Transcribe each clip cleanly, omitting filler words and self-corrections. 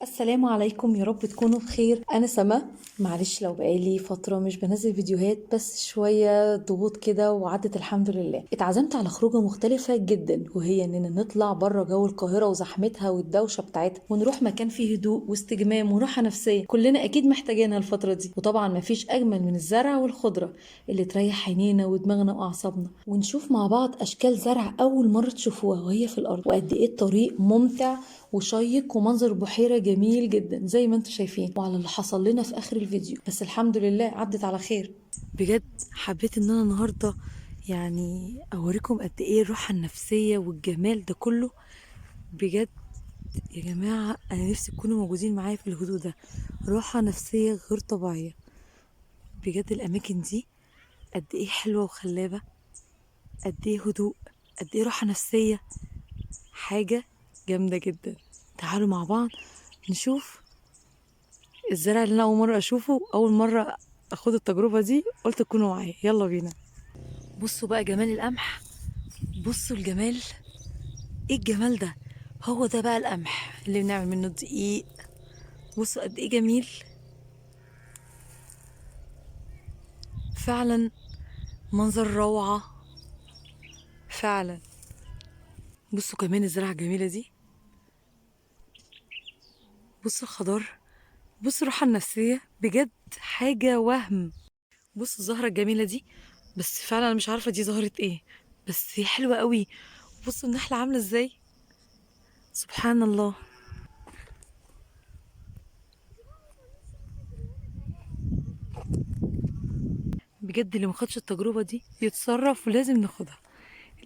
السلام عليكم، يا رب تكونوا بخير. انا سما. معلش لو بقالي فتره مش بنزل فيديوهات، بس شويه ضغوط كده وعدت الحمد لله. اتعزمت على خروجه مختلفه جدا، وهي اننا نطلع بره جو القاهره وزحمتها والدوشه بتاعتها، ونروح مكان فيه هدوء واستجمام وراحه نفسيه كلنا اكيد محتاجينها الفتره دي. وطبعا مفيش اجمل من الزرع والخضره اللي تريح عينينا ودماغنا واعصابنا، ونشوف مع بعض اشكال زرع اول مره تشوفوها وهي في الارض، وقد ايه الطريق ممتع وشيق ومنظر بحيرة جميل جدا زي ما انتم شايفين، وعلى اللي حصل لنا في اخر الفيديو، بس الحمد لله عدت على خير. بجد حبيت ان انا النهاردة يعني اوريكم قد ايه الراحة النفسية والجمال ده كله. بجد يا جماعة انا نفسي تكونوا موجودين معايا في الهدوء ده. راحة نفسية غير طبيعية. بجد الاماكن دي قد ايه حلوة وخلابة، قد ايه هدوء، قد ايه راحة نفسية. حاجة جامدة جدا. تعالوا مع بعض نشوف الزرع اللي انا اول مره اشوفه، اول مره اخد التجربه دي. قلت تكونوا معايا، يلا بينا. بصوا بقى جمال القمح، بصوا الجمال. ايه الجمال ده؟ هو ده بقى القمح اللي بنعمل منه دقيق. بصوا قد ايه جميل فعلا. منظر روعه فعلا. بصوا كمان الزرعه الجميله دي، بصوا الخضار، بصوا الراحه النفسيه. بجد حاجه وهم. بصوا الزهره الجميله دي، بس فعلا انا مش عارفه دي زهره ايه، بس هي حلوه قوي. بصوا النحله عامله ازاي، سبحان الله. بجد اللي مخدش التجربة دي يتصرف، ولازم ناخدها،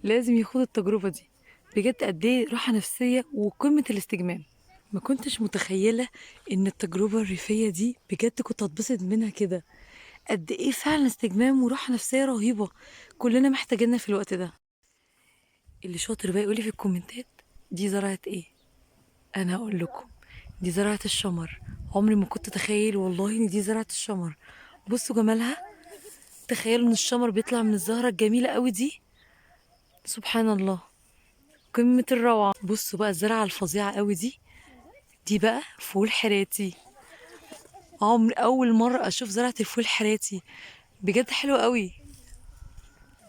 لازم ياخد التجربة دي. بجد قد ايه راحة نفسية وقمة الاستجمام. ما كنتش متخيلة ان التجربة الريفية دي بجد كنت هتبسط منها كده. قد ايه فعلا استجمام وراحة نفسية رهيبة، كلنا محتاجينها في الوقت ده. اللي شاطر بقى يقولي في الكومنتات دي زرعة ايه. انا هقول لكم دي زرعة الشمر. عمري ما كنت اتخيل والله ان دي زرعة الشمر. بصوا جمالها. تخيلوا ان الشمر بيطلع من الزهرة الجميلة قوي دي. سبحان الله، قمة الروعة. بصوا بقى الزرعة الفظيعة قوي دي، دي بقى فول حراتي. عمري أول مرة أشوف زرعة الفول حراتي. بجد حلوة قوي.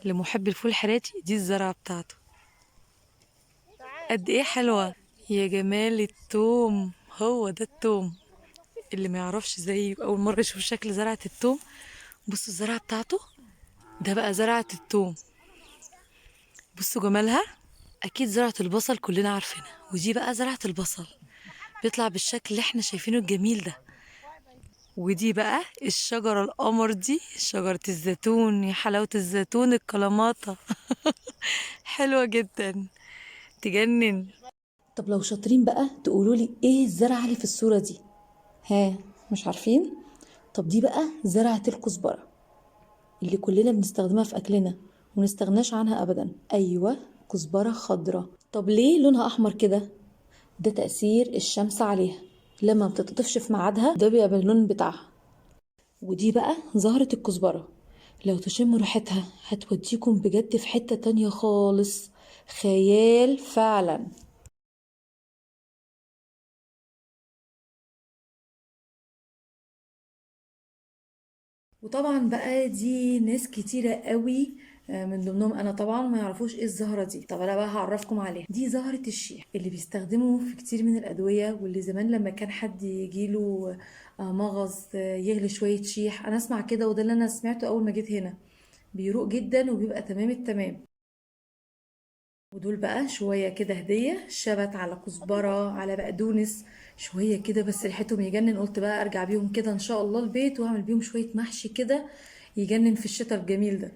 لمحب الفول الحراتي دي الزرعة بتاعته. قد ايه حلوة. يا جمال التوم، هو ده التوم. اللي ما يعرفش زيي أول مرة يشوف شكل زرعة التوم. بصوا الزرعة بتاعته، ده بقى زرعة التوم. بصوا جمالها. أكيد زرعة البصل كلنا عارفينها، ودي بقى زرعة البصل بيطلع بالشكل اللي احنا شايفينه الجميل ده. ودي بقى الشجرة القمر دي شجرة الزيتون. يا حلاوة الزيتون الكلاماتا. حلوة جدا، تجنن. طب لو شاطرين بقى تقولوا لي ايه الزرعة اللي في الصورة دي؟ ها، مش عارفين؟ طب دي بقى زرعة الكزبرة اللي كلنا بنستخدمها في أكلنا ومنستغناش عنها أبدا. أيوة، كزبرة خضراء. طب ليه لونها أحمر كده؟ ده تأثير الشمس عليها، لما بتتطفش في ميعادها ده بيبقى اللون بتاعها. ودي بقى زهرة الكزبرة، لو تشموا ريحتها هتوديكم بجد في حتة تانية خالص. خيال فعلا. وطبعا بقى دي ناس كتيرة قوي، من ضمنهم انا طبعا ما يعرفوش ايه الزهرة دي. طب انا بقى هعرفكم عليها. دي زهرة الشيح اللي بيستخدموا في كتير من الادوية، واللي زمان لما كان حد يجيله مغص، يغلي شوية شيح. انا اسمع كده، وده اللي انا سمعته اول ما جيت هنا. بيروق جدا وبيبقى تمام التمام. ودول بقى شوية كده هدية، شبت على كزبرة على بقدونس، شوية كده بس ريحتهم يجنن. قلت بقى ارجع بيهم كده ان شاء الله البيت واعمل بيهم شوية محشي كده يجنن في الشتاء الجميل ده.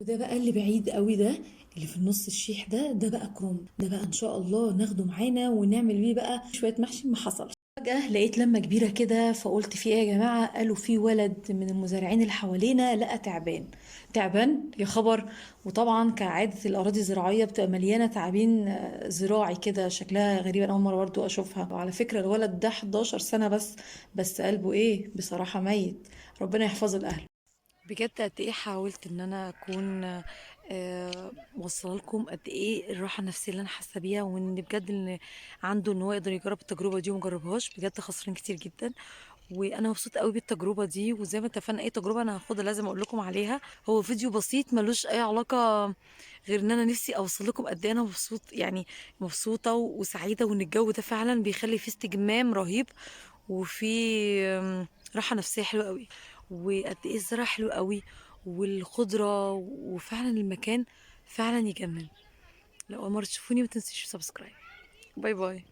وده بقى اللي بعيد قوي ده، اللي في النص الشيح ده، ده بقى كروم. ده بقى ان شاء الله ناخده معانا ونعمل بيه بقى شوية محشي. ما حصلش فجأة لقيت لمة كبيرة كده، فقلت في ايه يا جماعة؟ قالوا في ولد من المزارعين اللي حوالينا لقى تعبان. تعبان يا خبر. وطبعا كعادة الأراضي الزراعية بتبقى مليانة تعابين زراعي كده شكلها غريبة. أنا أول مرة برضو أشوفها. وعلى فكرة الولد ده 11 سنة بس قلبه إيه بصراحة ميت. ربنا يحفظه لأهله. بجد قد ايه حاولت ان انا اكون موصله لكم قد ايه الراحه النفسيه اللي انا حاسه بيها، وان بجد ان عنده ان هو يقدر يجرب التجربه دي وما جربهاش بجد خسران كتير جدا. وانا مبسوطه قوي بالتجربه دي، وزي ما اتفقنا اي تجربه انا هاخدها لازم اقول لكم عليها. هو فيديو بسيط ملوش اي علاقه غير ان انا نفسي اوصل لكم قد ايه انا مبسوط، يعني مبسوطه وسعيده، وان الجو ده فعلا بيخلي فيه استجمام رهيب، وفي راحه نفسيه حلوه قوي، وقد ايه الزرع حلو قوي والخضره، وفعلا المكان فعلا يجنن. لو اول مره تشوفوني ما تنسيش سبسكرايب. باي باي.